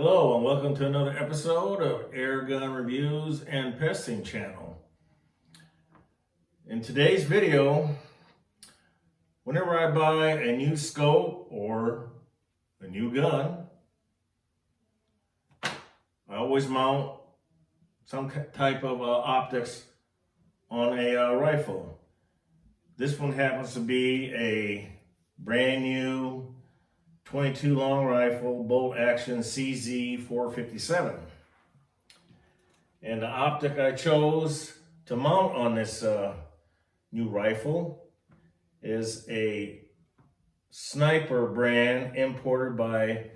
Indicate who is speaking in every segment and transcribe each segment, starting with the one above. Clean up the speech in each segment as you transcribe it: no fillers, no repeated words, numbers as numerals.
Speaker 1: Hello and welcome to another episode of Air Gun Reviews and Pesting Channel. In today's video, whenever I buy a new scope or a new gun, I always mount some type of optics on a rifle. This one happens to be a brand new 22 long rifle, bolt action CZ457. And the optic I chose to mount on this new rifle is a Sniper brand imported by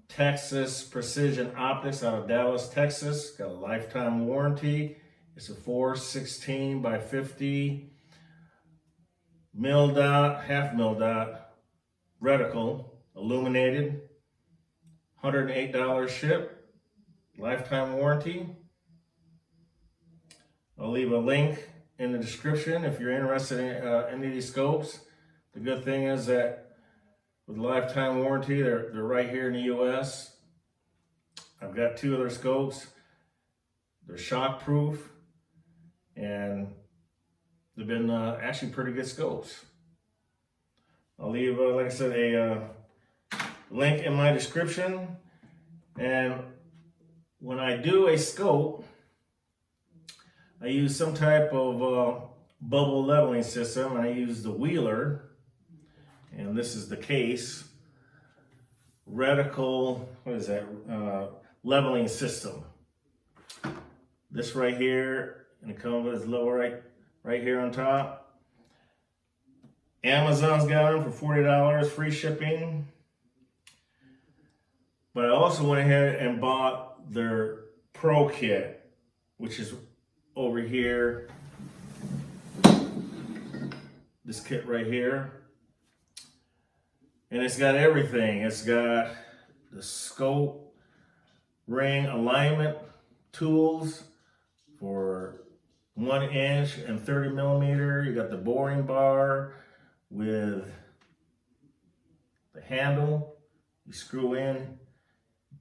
Speaker 1: Texas Precision Optics out of Dallas, Texas. Got a lifetime warranty. It's a 416 by 50 mil dot, half mil dot reticle. Illuminated, $108 ship, lifetime warranty. I'll leave a link in the description if you're interested in any of these scopes. The good thing is that with lifetime warranty, they're right here in the US. I've got two other scopes. They're shock proof and they've been actually pretty good scopes. I'll leave, like I said, a link in my description. And when I do a scope, I use some type of bubble leveling system. I use the Wheeler, and this is the case, reticle, what is that, leveling system. This right here, and it comes with level right here on top. Amazon's got them for $40, free shipping. But I also went ahead and bought their Pro Kit, which is over here. This kit right here. And it's got everything. It's got the scope, ring alignment tools for 1 inch and 30 millimeter. You got the boring bar with the handle. You screw in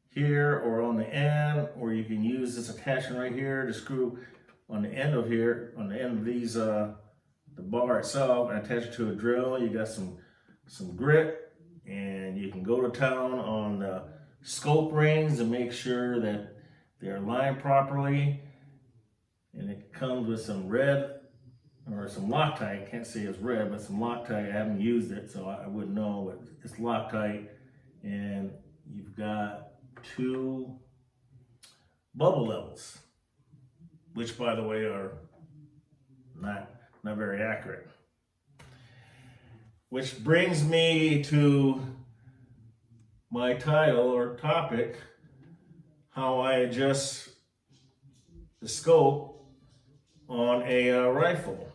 Speaker 1: here or on the end, or you can use this attachment right here to screw on the end of here, on the end of these, the bar itself, and attach it to a drill. You got some grit, and you can go to town on the scope rings to make sure that they're aligned properly. And it comes with some red or some Loctite. I can't say it's red, but some Loctite. I haven't used it, so I wouldn't know, but it's Loctite. And you've got 2 bubble levels, which by the way are not very accurate. Which brings me to my title or topic, how I adjust the scope on a rifle.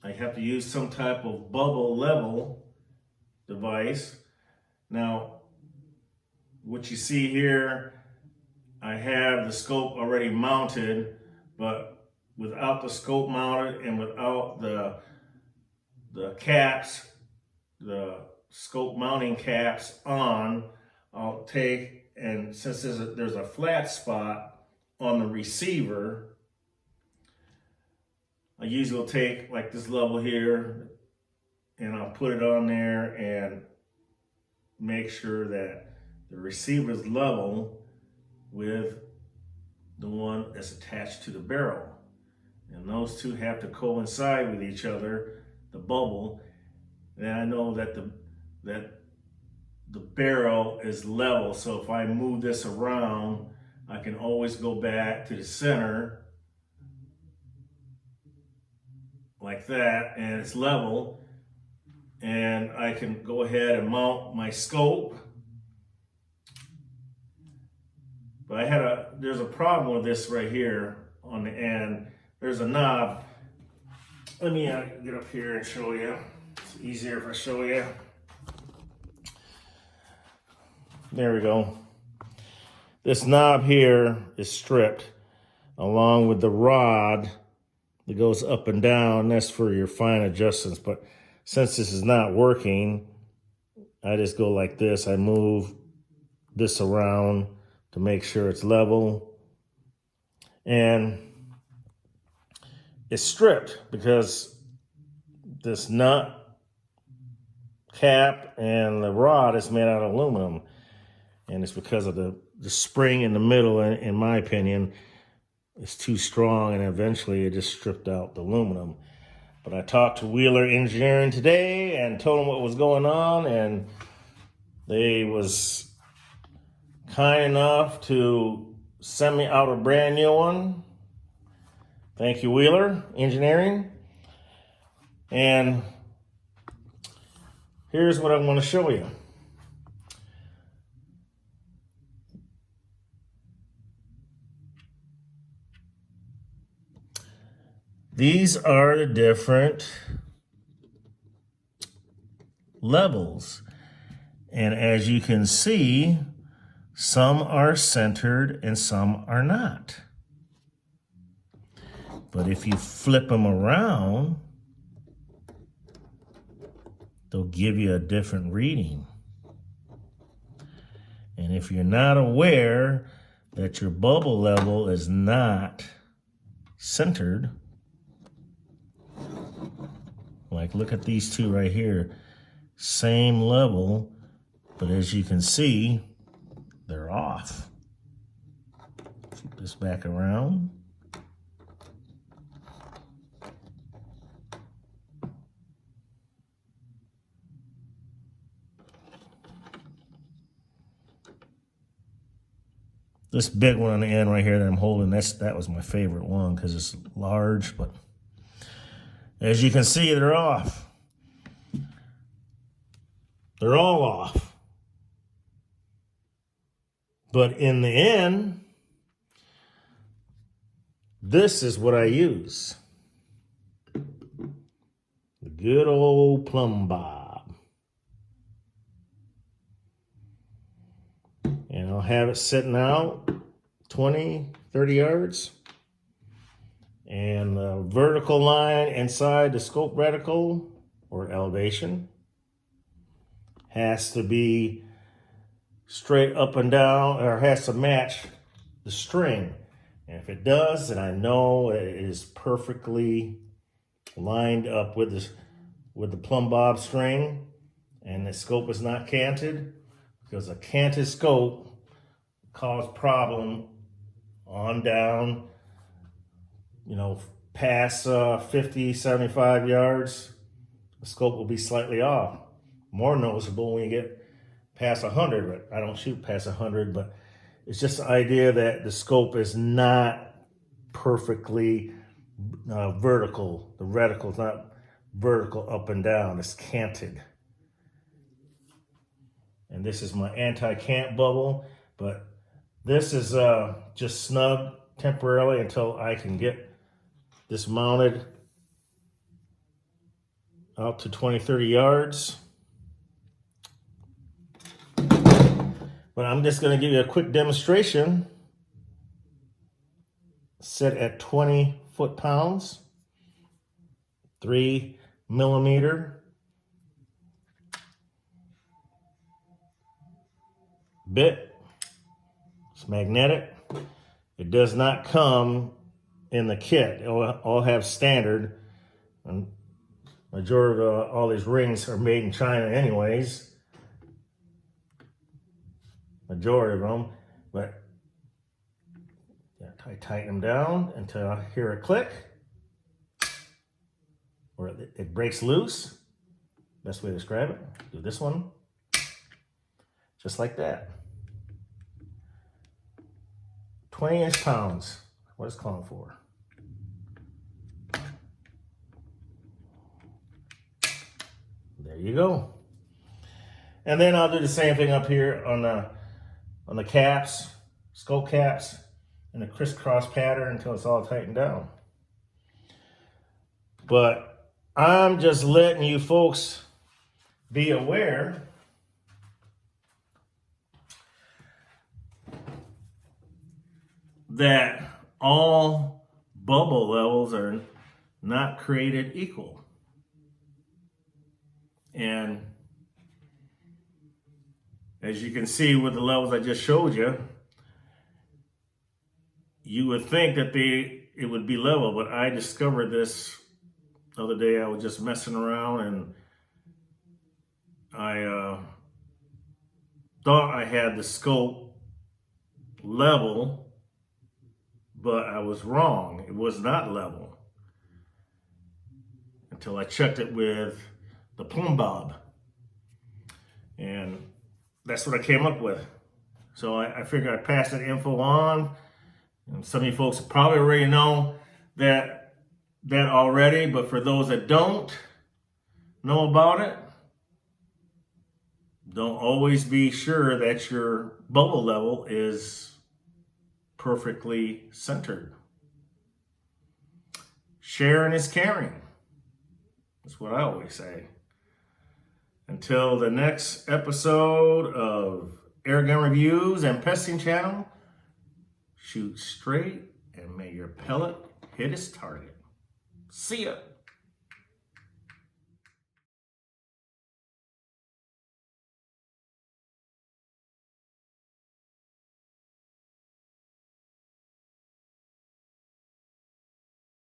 Speaker 1: I have to use some type of bubble level device. Now, what you see here, I have the scope already mounted, but without the scope mounted and without the caps, the scope mounting caps on, I'll take, and since there's a flat spot on the receiver, I usually will take like this level here and I'll put it on there and make sure that the receiver is level with the one that's attached to the barrel. And those two have to coincide with each other, the bubble. And I know that the barrel is level. So if I move this around, I can always go back to the center like that, and it's level. And I can go ahead and mount my scope. But there's a problem with this right here on the end. There's a knob. Let me get up here and show you. It's easier if I show you. There we go. This knob here is stripped along with the rod that goes up and down. That's for your fine adjustments. But since this is not working, I just go like this. I move this around to make sure it's level. And it's stripped because this nut cap and the rod is made out of aluminum. And it's because of the spring in the middle, in my opinion, is too strong, and eventually it just stripped out the aluminum. But I talked to Wheeler Engineering today and told them what was going on, and they was kind enough to send me out a brand new one. Thank you, Wheeler Engineering. And here's what I want to show you. These are the different levels. And as you can see, some are centered and some are not. But if you flip them around, they'll give you a different reading. And if you're not aware that your bubble level is not centered, like look at these two right here, same level, but as you can see, they're off. Flip this back around. This big one on the end right here that I'm holding, that was my favorite one because it's large, but as you can see, they're off. They're all off. But in the end, this is what I use. The good old plumb bob. And I'll have it sitting out 20, 30 yards. And the vertical line inside the scope reticle or elevation has to be straight up and down, or has to match the string. And if it does, then I know it is perfectly lined up with the plumb bob string, and the scope is not canted, because a canted scope causes problem on down, past 50, 75 yards, the scope will be slightly off. More noticeable when you get past 100, but I don't shoot past 100, but it's just the idea that the scope is not perfectly vertical. The reticle is not vertical up and down, it's canted. And this is my anti-cant bubble, but this is just snug temporarily until I can get this mounted out to 20, 30 yards. But I'm just going to give you a quick demonstration. Set at 20 foot-pounds, 3 millimeter bit. It's magnetic. It does not come in the kit. It'll all have standard. And majority of all these rings are made in China anyways. Majority of them, but I tighten them down until I hear a click, or it breaks loose. Best way to describe it. Do this one, just like that. 20 inch-pounds, what it's calling for. There you go. And then I'll do the same thing up here on the caps, scope caps, in a crisscross pattern until it's all tightened down. But I'm just letting you folks be aware that all bubble levels are not created equal. And As you can see with the levels I just showed you, you would think that it would be level, but I discovered this the other day. I was just messing around and I thought I had the scope level, but I was wrong. It was not level until I checked it with the plumb bob. And that's what I came up with. So I figured I'd pass that info on. And some of you folks probably already know that already, but for those that don't know about it, don't always be sure that your bubble level is perfectly centered. Sharing is caring. That's what I always say. Until the next episode of Airgun Reviews and Pesting Channel, shoot straight and may your pellet hit its target. See ya.